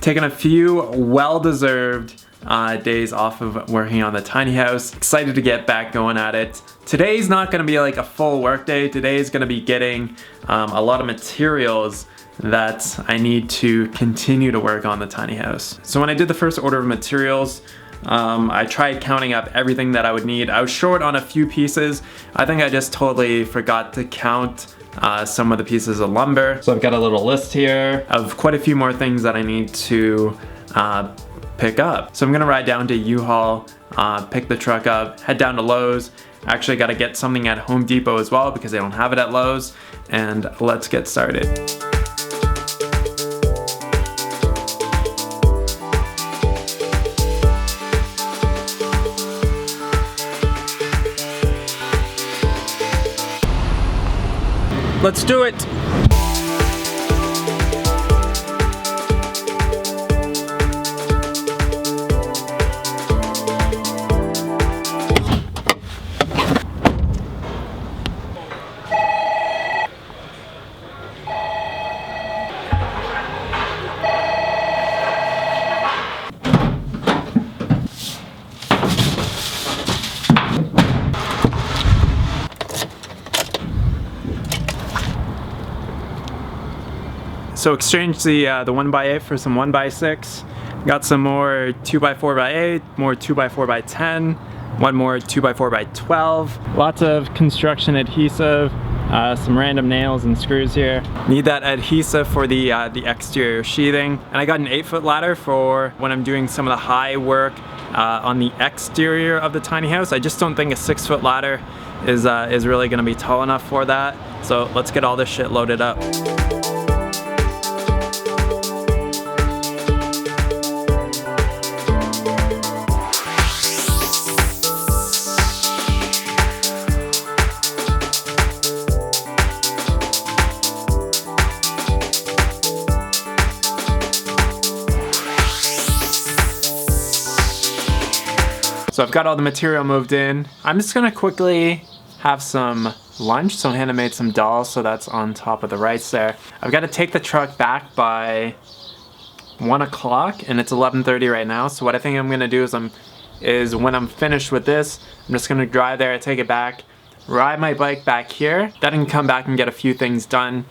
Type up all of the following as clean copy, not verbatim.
Taking a few well-deserved days off of working on the tiny house. Excited to get back going at it. Today's not going to be like a full work day. Today's going to be getting a lot of materials that I need to continue to work on the tiny house. So when I did the first order of materials, I tried counting up everything that I would need. I was short on a few pieces. I think I just totally forgot to count some of the pieces of lumber. So I've got a little list here of quite a few more things that I need to pick up. So I'm gonna ride down to U-Haul, pick the truck up, head down to Lowe's. Actually gotta get something at Home Depot as well because they don't have it at Lowe's. And let's get started. Let's do it! So exchanged the 1x8 for some 1x6. Got some more 2x4x8, more 2x4x10, one more 2x4x12. Lots of construction adhesive, some random nails and screws here. Need that adhesive for the exterior sheathing. And I got an 8-foot ladder for when I'm doing some of the high work on the exterior of the tiny house. I just don't think a 6-foot ladder is really gonna be tall enough for that. So let's get all this shit loaded up. So I've got all the material moved in. I'm just gonna quickly have some lunch. So Hannah made some dal, so that's on top of the rice there. I've got to take the truck back by 1 o'clock and it's 11:30 right now. So what I think I'm gonna do is when I'm finished with this, I'm just gonna drive there, take it back, ride my bike back here, then I can come back and get a few things done.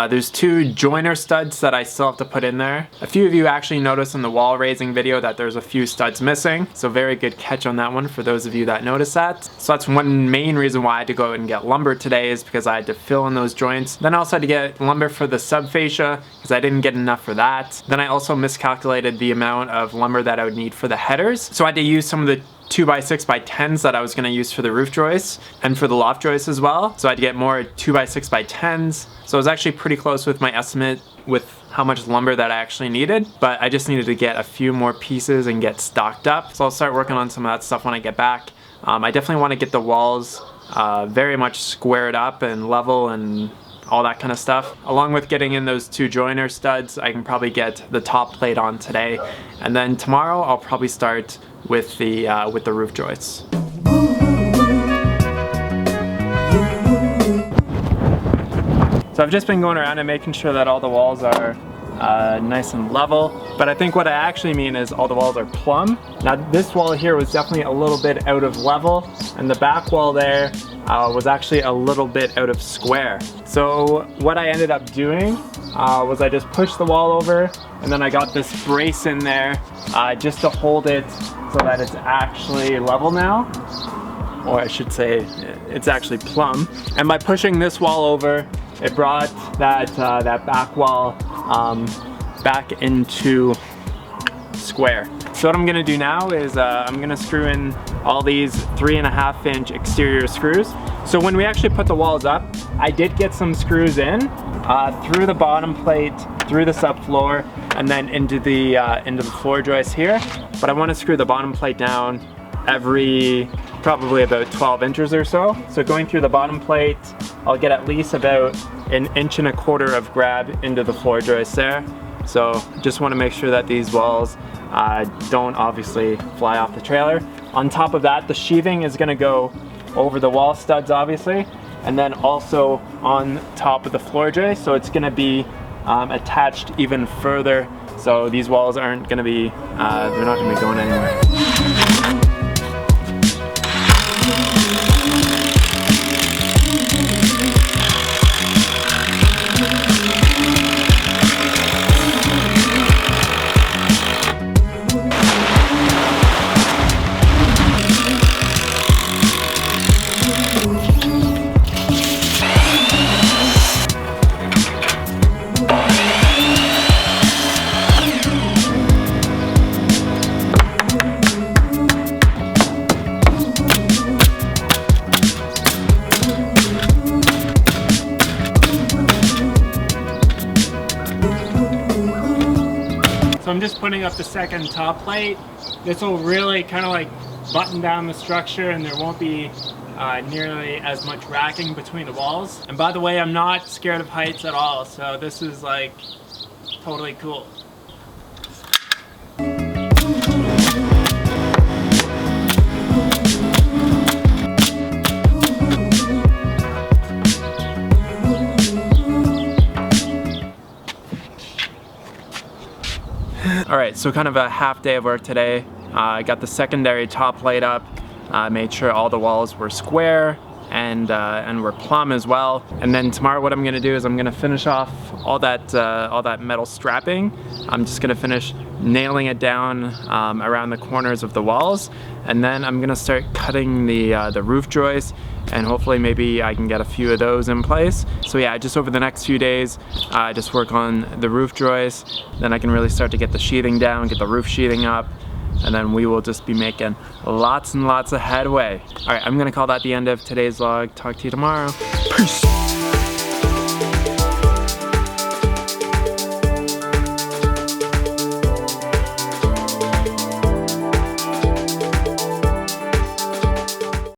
There's 2 joiner studs that I still have to put in there. A few of you actually noticed in the wall raising video that there's a few studs missing, so very good catch on that one for those of you that noticed that. So that's one main reason why I had to go and get lumber today, is because I had to fill in those joints. Then I also had to get lumber for the subfascia because I didn't get enough for that. Then I also miscalculated the amount of lumber that I would need for the headers, so I had to use some of the 2x6x10s that I was going to use for the roof joists and for the loft joists as well. So I had to get more 2x6x10s. So I was actually pretty close with my estimate with how much lumber that I actually needed, but I just needed to get a few more pieces and get stocked up. So I'll start working on some of that stuff when I get back. I definitely want to get the walls very much squared up and level and all that kind of stuff. Along with getting in those 2 joiner studs, I can probably get the top plate on today. And then tomorrow I'll probably start with the roof joists. So I've just been going around and making sure that all the walls are nice and level, but I think what I actually mean is all the walls are plumb. Now this wall here was definitely a little bit out of level, and the back wall there was actually a little bit out of square. So what I ended up doing was I just pushed the wall over, and then I got this brace in there just to hold it so that it's actually level now. Or I should say it's actually plumb. And by pushing this wall over, it brought that back wall back into square. So what I'm gonna do now is I'm gonna screw in all these 3.5-inch exterior screws. So when we actually put the walls up, I did get some screws in through the bottom plate, through the subfloor, and then into the floor joist here. But I want to screw the bottom plate down every probably about 12 inches or so. So going through the bottom plate, I'll get at least about 1.25 inches of grab into the floor joist there. So just want to make sure that these walls don't obviously fly off the trailer. On top of that, the sheathing is going to go over the wall studs obviously, and then also on top of the floor joist. So it's going to be attached even further, so these walls aren't gonna be, they're not gonna be going anywhere. So I'm just putting up the second top plate. This will really kind of like button down the structure, and there won't be nearly as much racking between the walls. And by the way, I'm not scared of heights at all, so this is like totally cool. Alright, so kind of a half day of work today. I got the secondary top plate up, made sure all the walls were square and were plumb as well. And then tomorrow what I'm gonna do is I'm gonna finish off all that metal strapping. I'm just gonna finish nailing it down around the corners of the walls, and then I'm gonna start cutting the roof joists, and hopefully maybe I can get a few of those in place. So yeah, just over the next few days, just work on the roof joists, then I can really start to get the sheathing down, get the roof sheathing up, and then we will just be making lots and lots of headway. All right, I'm gonna call that the end of today's vlog. Talk to you tomorrow. Peace.